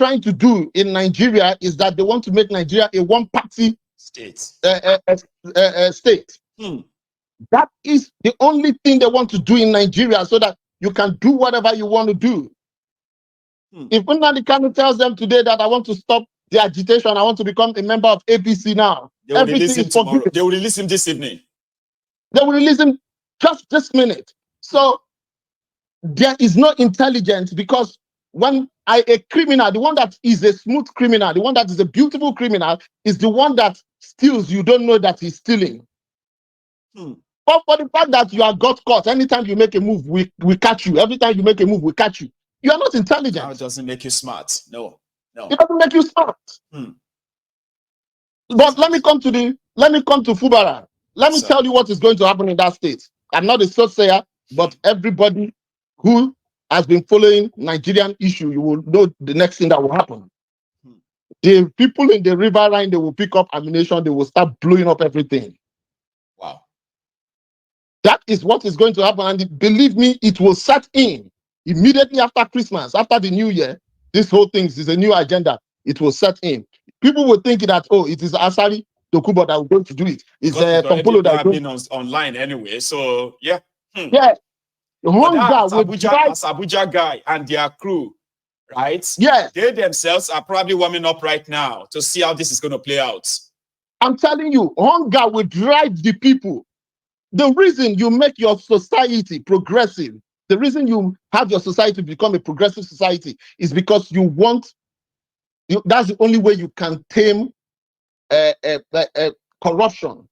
trying to do in Nigeria is that they want to make Nigeria a one-party state. State. That is the only thing they want to do in Nigeria, so that you can do whatever you want to do. If Nnamdi Kanu tells them today that I want to stop the agitation, I want to become a member of APC now, they will everything release him is tomorrow. forgiven. They will release him this evening. They will release him just this minute. So there is no intelligence, because when a criminal, the one that is a smooth criminal, the one that is a beautiful criminal, is the one that steals, you don't know that he's stealing. But for the fact that you are got caught, anytime you make a move, we catch you. Every time you make a move, we catch you. You are not intelligent. That doesn't make you smart. No. It doesn't make you smart. But let me come to Fubara. Let me tell you what is going to happen in that state. I'm not a soothsayer, but everybody who has been following Nigerian issue, you will know the next thing that will happen. The people in the river line, they will pick up ammunition, they will start blowing up everything. Wow. That is what is going to happen. And believe me, it will set in immediately after Christmas, after the new year. This whole thing is a new agenda. It will set in. People will think that, oh, it is Asari Dokubo that will going to do it. It's Pampolo that been online anyway. So yeah. Yeah. Abuja guy and their crew, right? Yeah. They themselves are probably warming up right now to see how this is going to play out. I'm telling you, hunger will drive the people. The reason you make your society progressive, the reason you have your society become a progressive society, is because you want. That's the only way you can tame corruption.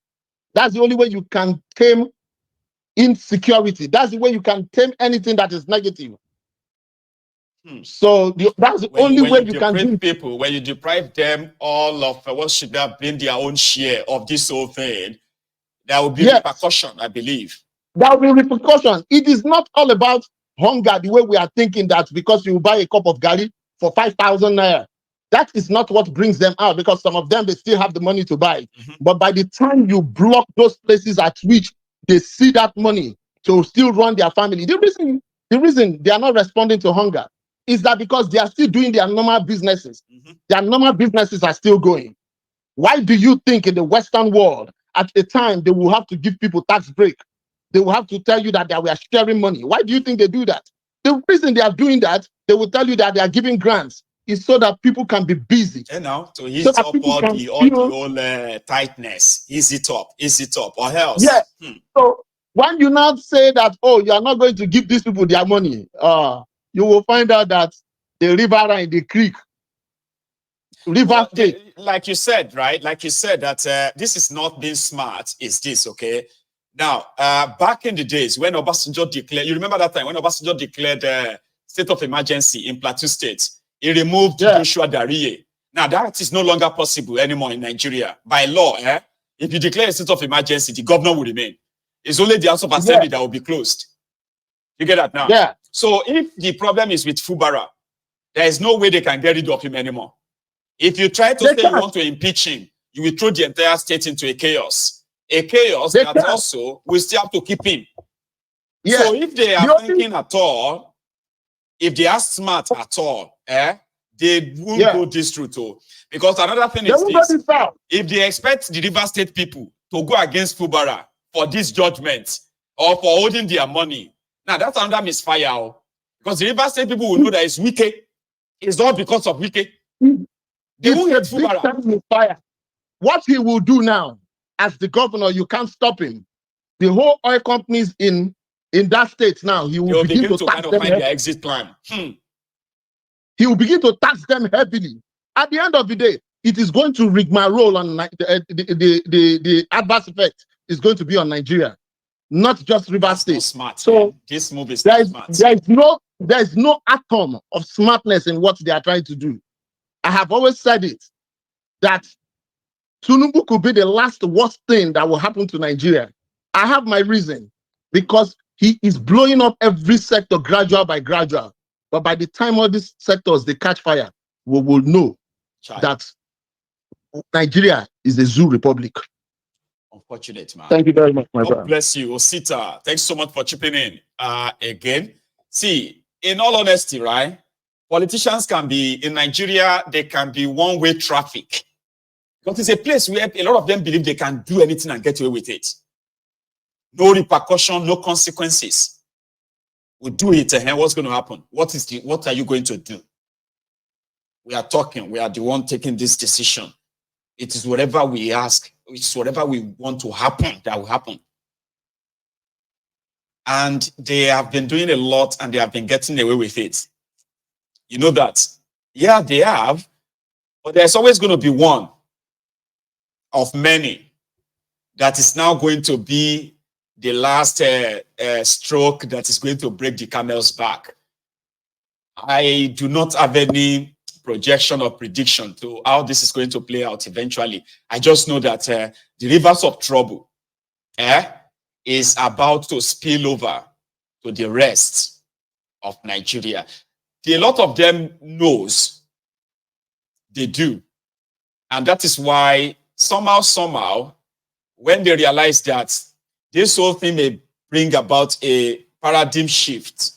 That's the only way you can tame insecurity. That's the way you can tame anything that is negative. So that's the only way you can do people. When you deprive them all of what should have been their own share of this whole thing, there will be repercussion, I believe. There will be repercussion. It is not all about hunger the way we are thinking, that because you buy a cup of garri for 5,000 naira. That is not what brings them out, because some of them, they still have the money to buy. But by the time you block those places at which they see that money to still run their family, the reason they are not responding to hunger is that because they are still doing their normal businesses. Their normal businesses are still going. Why do you think in the Western world, at the time, they will have to give people tax break? They will have to tell you that they are sharing money. Why do you think they do that? The reason they are doing that, they will tell you that they are giving grants, is so that people can be busy. And now to ease up all the tightness, ease it up, or else. Yeah. So when you now say that, oh, you are not going to give these people their money, you will find out that the river and the creek, like you said, right? Like you said that this is not being smart. Is this okay? Now, back in the days when Obasanjo declared, you remember that time when Obasanjo declared state of emergency in Plateau State? He removed Joshua Dariye. Now, that is no longer possible anymore in Nigeria. By law, if you declare a state of emergency, the governor will remain. It's only the House of Assembly that will be closed. You get that now? Yeah. So if the problem is with Fubara, there is no way they can get rid of him anymore. If you try to say you want to impeach him, you will throw the entire state into a chaos. A chaos that also will still have to keep him. Yeah. So if they are thinking at all, if they are smart at all, they won't go this route. Because another thing is this: if they expect the River State people to go against Fubara for this judgment or for holding their money, now that's another misfire. Because the River State people will know that it's wicked. It's not because of wicked. They won't hate Fubara. What he will do now, as the governor, you can't stop him. The whole oil companies in that state now, he will begin to tax them find their exit plan. He will begin to tax them heavily. At the end of the day, it is going to rigmarole on the adverse effect is going to be on Nigeria, not just River State. Smart. So this move is smart. There is no atom of smartness in what they are trying to do. I have always said it, that Tinubu could be the last worst thing that will happen to Nigeria. I have my reason, because he is blowing up every sector gradual by gradual. But by the time all these sectors, they catch fire, we will know that Nigeria is a zoo republic. Unfortunate, man. Thank you very much, my brother. God bless you, Osita. Thanks so much for chipping in. Again, see, in all honesty, right? Politicians can be, in Nigeria, they can be one-way traffic. Because it's a place where a lot of them believe they can do anything and get away with it. No repercussion, no consequences. We do it, and what's going to happen? What are you going to do? We are talking, we are the one taking this decision. It is whatever we ask, it's whatever we want to happen that will happen. And they have been doing a lot and they have been getting away with it. You know that? Yeah, they have, but there's always going to be one of many that is now going to be the last stroke that is going to break the camel's back. I do not have any projection or prediction to how this is going to play out eventually. I just know that the rivers of trouble is about to spill over to the rest of Nigeria. A lot of them knows they do. And that is why somehow, when they realize that this whole thing may bring about a paradigm shift,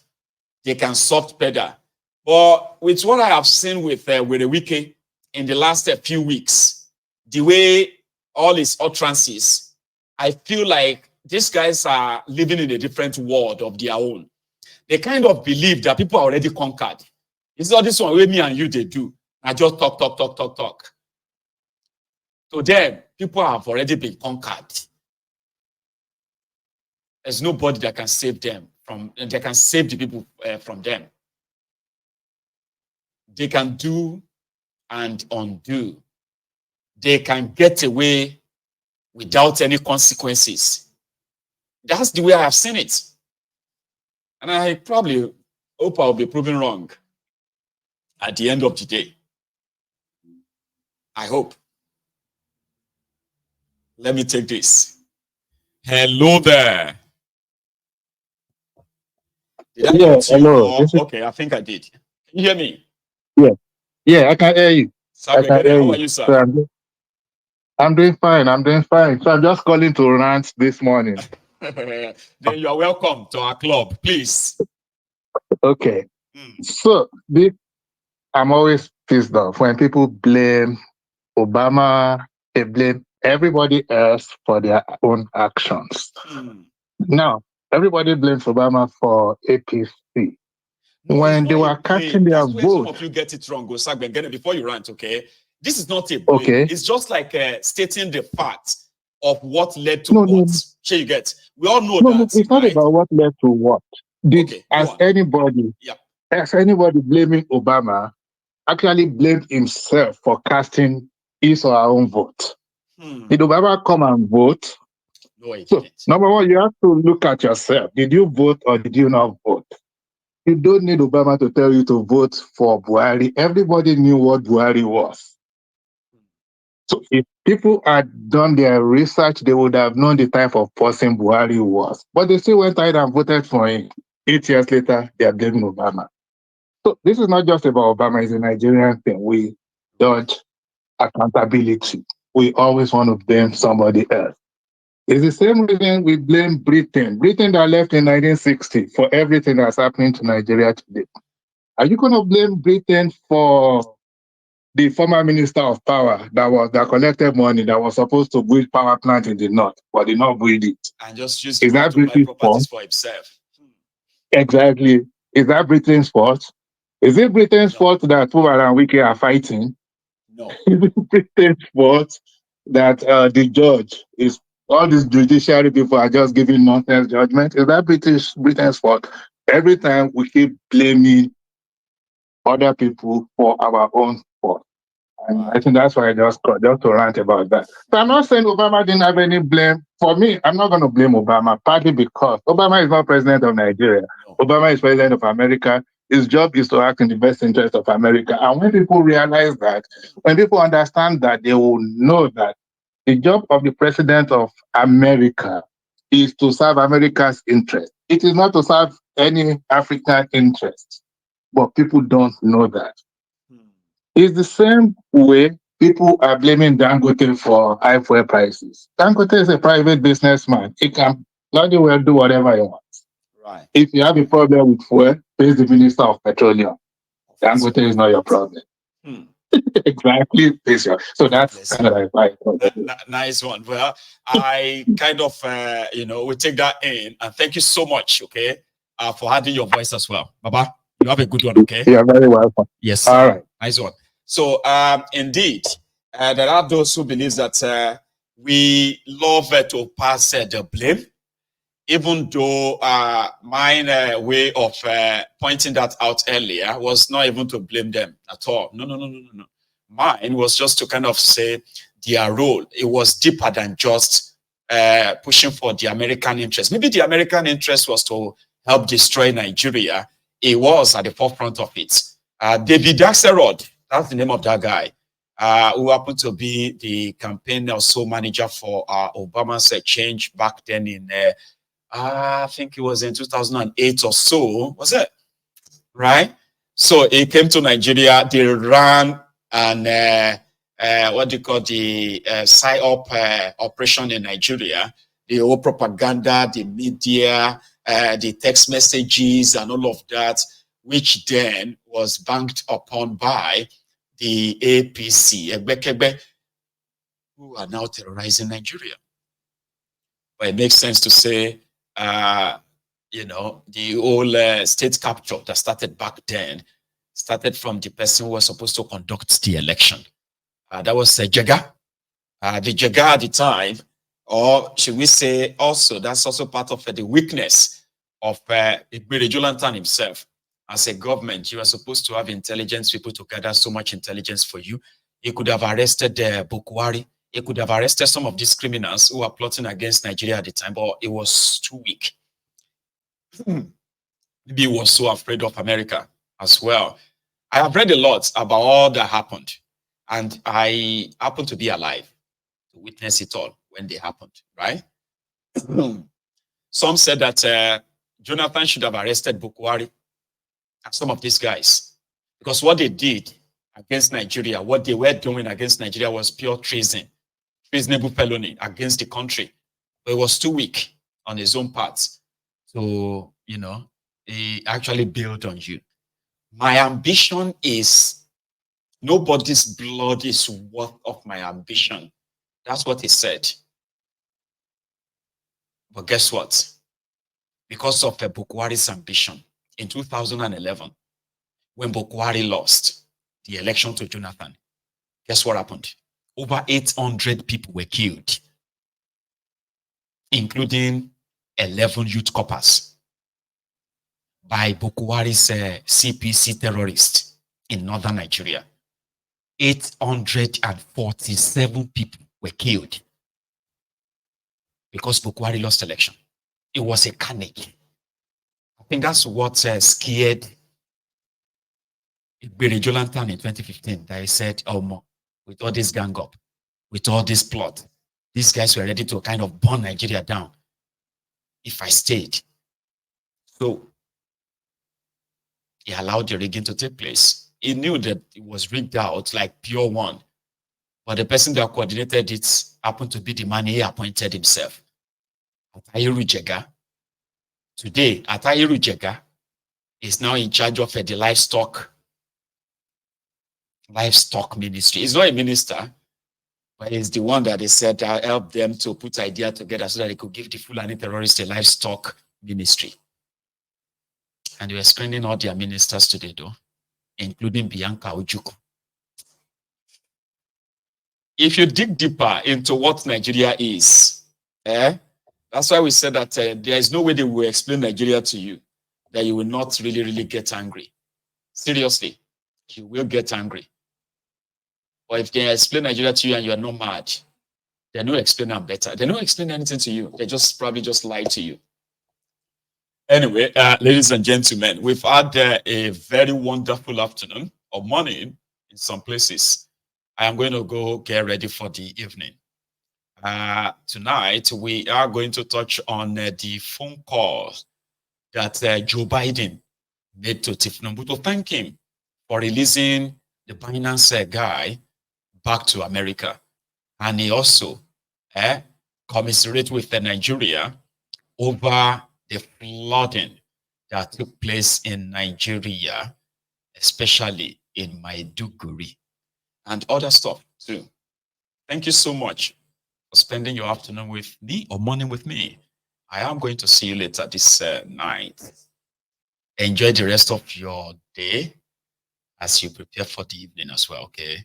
they can soft pedal. But with what I have seen with Wiki in the last few weeks, the way all his utterances, I feel like these guys are living in a different world of their own. They kind of believe that people are already conquered. It's not this one where me and you, they do. I just talk. To them, people have already been conquered. There's nobody that can save them they can save the people from them. They can do and undo. They can get away without any consequences. That's the way I have seen it. And I probably hope I'll be proven wrong at the end of the day. I hope. Let me take this. Hello there. Did I Yeah, mute you? hello. Okay, I think I did. Can you hear me? Yeah, I can hear you. I can hear How you. are you, sir? So I'm doing fine. So I'm just calling to rant this morning. Then you are welcome to our club, please. Okay. So I'm always pissed off when people blame Obama, they blame everybody else for their own actions. Now, everybody blames Obama for APC. No, When they were casting their That's where some vote. of you get it wrong, Osagbe. Before you rant, okay? This is not a blame. Okay. It's just like stating the fact of what led to No, what. no. Sure, you get. We all know No, that. no, it's not right? about what led to what. As anybody blaming Obama, actually blamed himself for casting his or her own vote. Did Obama come and vote? No, he So, didn't. number one, you have to look at yourself. Did you vote or did you not vote? You don't need Obama to tell you to vote for Buhari. Everybody knew what Buhari was. So if people had done their research, they would have known the type of person Buhari was. But they still went ahead and voted for him. 8 years later, they are blaming Obama. So this is not just about Obama, it's a Nigerian thing. We dodge accountability. We always want to blame somebody else. It's the same reason we blame Britain. Britain that left in 1960 for everything that's happening to Nigeria today. Are you going to blame Britain for the former minister of power that collected money that was supposed to build power plant in the north, but did not build it? And just use it to buy properties for himself. Exactly. Is that Britain's fault? Is it Britain's fault that Fubara and Wiki are fighting? No. Is it Britain's fault that the judge is all these judiciary people are just giving nonsense judgment? Is that Britain's fault? Every time we keep blaming other people for our own fault. And I think that's why I just to rant about that. So I'm not saying Obama didn't have any blame. For me, I'm not going to blame Obama, partly because Obama is not president of Nigeria. No. Obama is president of America. His job is to act in the best interest of America. And when people realize that, when people understand that, they will know that the job of the president of America is to serve America's interest. It is not to serve any African interest. But people don't know that. It's the same way people are blaming Dangote for high fuel prices. Dangote is a private businessman. He can bloody well do whatever he wants. Right. If you have a problem with fuel, face the Minister of Petroleum. Dangote is not your problem. Hmm. Exactly. So that's Bless kind of like nice one. Well, I kind of, we take that in, and thank you so much, okay, for adding your voice as well. Baba, you have a good one, okay? You're very welcome. Yes. All right. Nice one. So, indeed, there are those who believe that we love to pass the blame, even though my way of pointing that out earlier was not even to blame them at all. No. Mine was just to kind of say their role. It was deeper than just pushing for the American interest. Maybe the American interest was to help destroy Nigeria. It was at the forefront of it. David Axelrod, that's the name of that guy, who happened to be the campaign also manager for Obama's change back then in I think it was in 2008 or so, was it? Right? So he came to Nigeria, they ran an, what do you call the PSYOP operation in Nigeria, the whole propaganda, the media, the text messages and all of that, which then was banked upon by the APC, Egbekegbe, who are now terrorizing Nigeria. But it makes sense to say the whole state capture that started back then started from the person who was supposed to conduct the election. That was Jega. The Jega at the time, or should we say also, that's also part of the weakness of Jolantan himself. As a government, you are supposed to have intelligence people to gather so much intelligence for you. He could have arrested Bukwari. He could have arrested some of these criminals who were plotting against Nigeria at the time, but it was too weak. Maybe he was so afraid of America as well. I have read a lot about all that happened, and I happen to be alive to witness it all when they happened, right? Some said that Jonathan should have arrested Bukwari and some of these guys, because what they did against Nigeria, what they were doing against Nigeria was pure treason, treasonable felony against the country. But it was too weak on his own part. So, he actually built on you. My ambition is nobody's blood is worth of my ambition. That's what he said. But guess what? Because of Bukwari's ambition, in 2011, when Bukwari lost the election to Jonathan, guess what happened? Over 800 people were killed, including 11 youth coppers by Bukwari's CPC terrorists in northern Nigeria. 847 people were killed because Bukwari lost election. It was a carnage. I think that's what scared Jolantan in 2015, that he said, with all this gang up, with all this plot, these guys were ready to kind of burn Nigeria down if I stayed. So he allowed the rigging to take place. He knew that it was rigged out like pure one, but the person that coordinated it happened to be the man he appointed himself, Atahiru Jega. Today, Atahiru Jega is now in charge of the livestock ministry. He's not a minister, but he's the one that they said helped them to put idea together so that they could give the Fulani terrorists a livestock ministry. And they were screening all their ministers today, though, including Bianca Ojukwu. If you dig deeper into what Nigeria is, that's why we said that there is no way they will explain Nigeria to you that you will not really, really get angry. Seriously, you will get angry. Or if they explain Nigeria to you and you are not mad, they don't explain them better. They don't explain anything to you. They just probably just lie to you. Anyway, ladies and gentlemen, we've had a very wonderful afternoon or morning in some places. I am going to go get ready for the evening. Tonight, we are going to touch on the phone call that Joe Biden made to Tinubu to thank him for releasing the Binance guy back to America. And he also commiserated with Nigeria over the flooding that took place in Nigeria, especially in Maiduguri and other stuff too. Thank you so much for spending your afternoon with me or morning with me. I am going to see you later this night. Enjoy the rest of your day as you prepare for the evening as well, okay?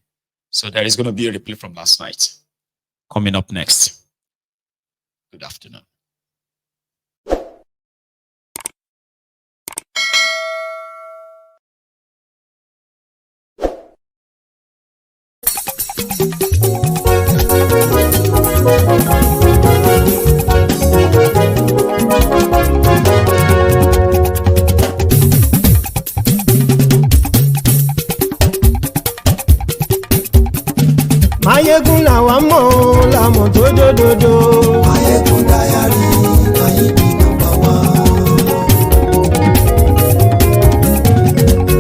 So there is going to be a replay from last night coming up next. Good afternoon. Mayegun làwa mọ̀ làmọ̀ tó dòdòdò. Mayegun Diary Nayibi #1.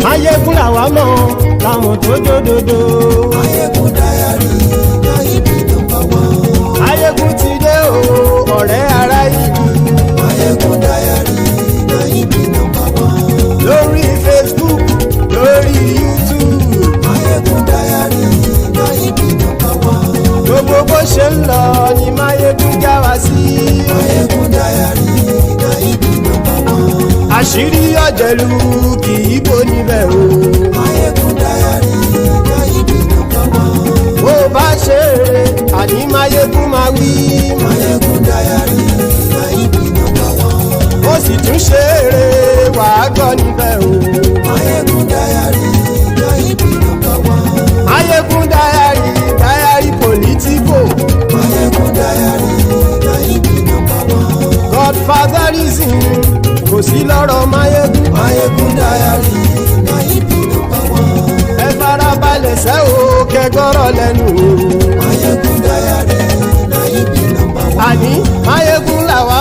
Mayegun làwa mọ̀ làmọ̀ tó dòdòdò. Mayegun Diary Nayibi #1. Mayegun ti dé o ọ̀rẹ́ ará ìlú. Mayegun Diary Nayibi #1. Lórí Facebook lórí YouTube. Mayegun Diary Nayibi #1. Gbogbo bó ṣe ń lọ ni Mayegun já wa sí. Mayegun Diary Nayibi #1. Àṣírí ọ̀jẹ̀lú kì í bò níbẹ̀ o. Mayegun Diary Nayibi #1. Bó bá ṣe eré àní Mayegun máa wí. Mayegun Diary Nayibi #1. Ó sì tún ṣe eré wàá gbọ́ níbẹ̀ o. Mayegun Diary Nayibi #1. Mayegun Diary politico. Mayegun Diary Nayibi #1. Godfatherism kò sí lọ́rọ̀ Mayegun. Mayegun Diary Nayibi #1. Ẹ farabalẹ̀ sẹ́ o kẹgọ́rọ̀ lẹ́nu o. Mayegun Diary Nayibi #1. Àní Mayegun làwa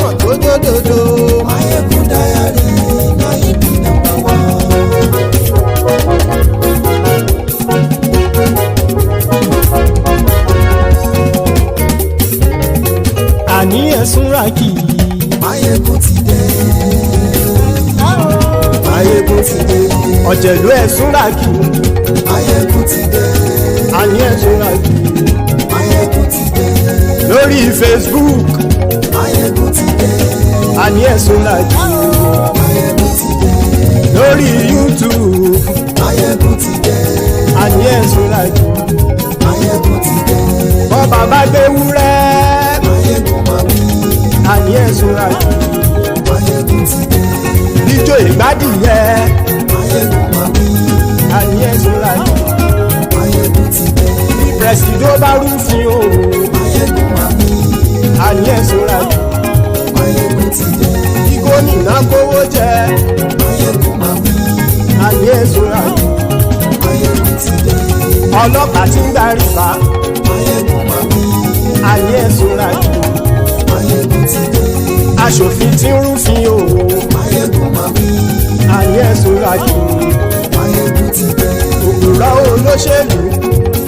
mọ̀ tó dòdòdò. Mayegun Diary Nayibi #1. Àní ẹ̀sùn ràkì. Mayegun ti dé. Mayegun ti dé. Ọ̀jẹ̀lú ẹ̀sùn ràkì. Mayegun ti dé. Àní ẹ̀sùn ràkì. Mayegun ti dé. Lórí Facebook. Mayegun ti dé. Àní ẹ̀sùn ràkì. Mayegun ti dé. Lórí YouTube. Mayegun ti dé. Àní ẹ̀sùn ràkì. Mayegun ti dé. Bọ́ bàbá gbé wúrẹ́. Mayegun máa wí. Àní ẹ̀sùn ràkì. Mayegun ti dé. Ijó ìgbádìyẹ. Mayegun máa wí. Àní ẹ̀sùn ràkì. Mayegun ti dé. Prẹ̀sìdó bá rúfin o. Mayegun máa wí. Àní ẹ̀sùn ràkì. Mayegun ti dé. Kí gómìnà kówó jẹ. Mayegun máa wí. Àní ẹ̀sùn ràkì. Mayegun ti dé. Ọlọ́pàá tí ń gba rìbá. Mayegun máa wí. Àní ẹ̀sùn ràkì. Mayegun ti dé. Aṣòfin tí ń rúfin o. Mayegun máa wí. Àní ẹ̀sùn ràkì. Mayegun ti dé. Òpùrọ́ olóṣèlú.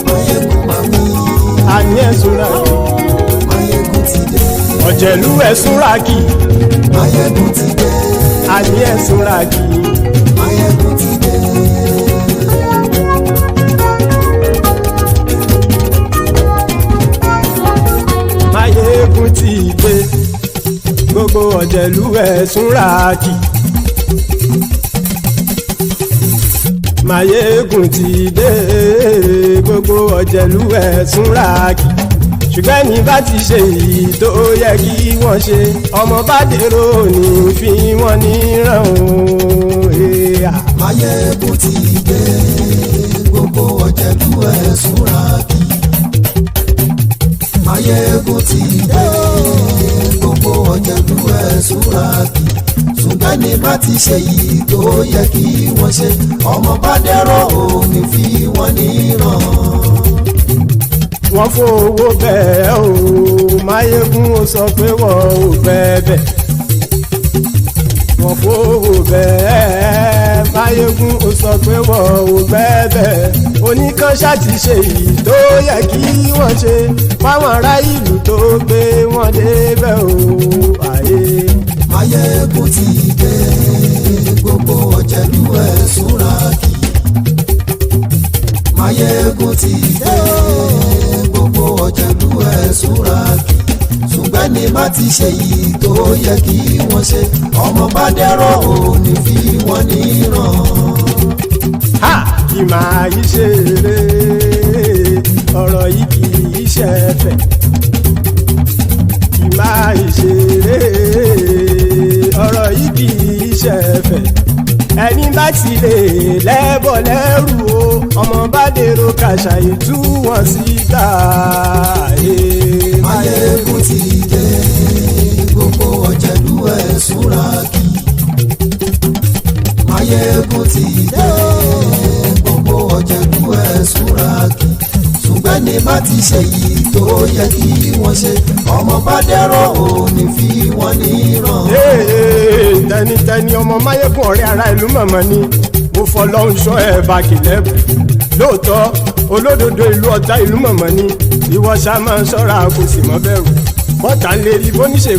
Mayegun máa wí. Àní ẹ̀sùn ràkì. Mayegun ti dé. Ọ̀jẹ̀lú ẹ̀sùn ràkì. Mayegun ti dé. Àní ẹ̀sùn ràkì. Mayegun ti dé. Mayegun ti dé. Gbogbo ọ̀jẹ̀lú ẹ̀sùn ràkì. Mayegun ti dé. Gbogbo ọ̀jẹ̀lú ẹ̀sùn ràkì. Ṣùgbọ́n ní bá ti ṣe èyí tó yẹ kí wọ́n ṣe, ọmọ bá dèrò ní fi wọ́n níran o. Mayegun ti dé. Gbogbo ọ̀jẹ̀lú ẹ̀sùn ràkì. Mayegun ti dé. Gbogbo ọ̀jẹ̀lú ẹ̀sùn ràkì. Ṣùgbọ́n ní bá ti ṣe èyí tó yẹ kí wọ́n ṣe, ọmọ bá dèrò ní fi wọ́n níran. Wọ́n fowó bẹ́ẹ̀ o, Mayegun ó sọ pé wọ́n ò fẹ́ bẹ́ẹ̀. Wọ́n fowó bẹ́ẹ̀, Mayegun ó sọ pé wọ́n ò fẹ́ bẹ́ẹ̀. Oníkan ṣáàtì ṣe èyí tó yẹ kí wọ́n ṣe fáwọn ará ìlú tó gbé wọn débẹ̀ o. Àyè Máyégún ti dé gbogbo ọ̀jẹ̀lú ẹ̀ súnra kì. Máyégún ti dé gbogbo ọ̀jẹ̀lú ẹ̀ súnra kì. Ṣùgbọ́n ní bá ti ṣe yìí tó yẹ kí wọ́n ṣe ọmọ bá dẹ́rọ̀ ò ní fi wọ́n níran. Ha! Kì máa yí ṣe eré ọ̀rọ̀ yìí kì í ṣe ẹ̀fẹ̀. Kì máa yí ṣe eré ọ̀rọ̀ yìí kì í ṣe ẹ̀fẹ̀. Ẹni bá ti lè lẹ́bọ̀ lẹ́rù o ọmọ bá dèrò kàṣàyè tú wọn síta. Máyégún ti dé gbogbo ọ̀jẹ̀lú ẹ̀ súnra kì. Máyégún ti dé gbogbo ọ̀jẹ̀lú ẹ̀ súnra kì. Ṣùgbọ́n ní bá ti ṣe yìí tó yẹ kí wọ́n ṣe ọmọ bá dẹ́rọ̀ ò ní fi wọ́n níran. Tẹnitẹni ọmọ Máyégún ọ̀rẹ́ ara ìlú mọ̀mọ́ ni mo fọlọ́hún ṣọ́ ẹ̀ bá kìlẹ́bù. Lóòótọ́ olódodo ìlú ọ̀tá ìlú mọ̀mọ́ ni ìwọ ṣá máa ń ṣọ́ra kò sì mọ́ bẹ̀rù. Bọ́tà ń lérí bóníṣe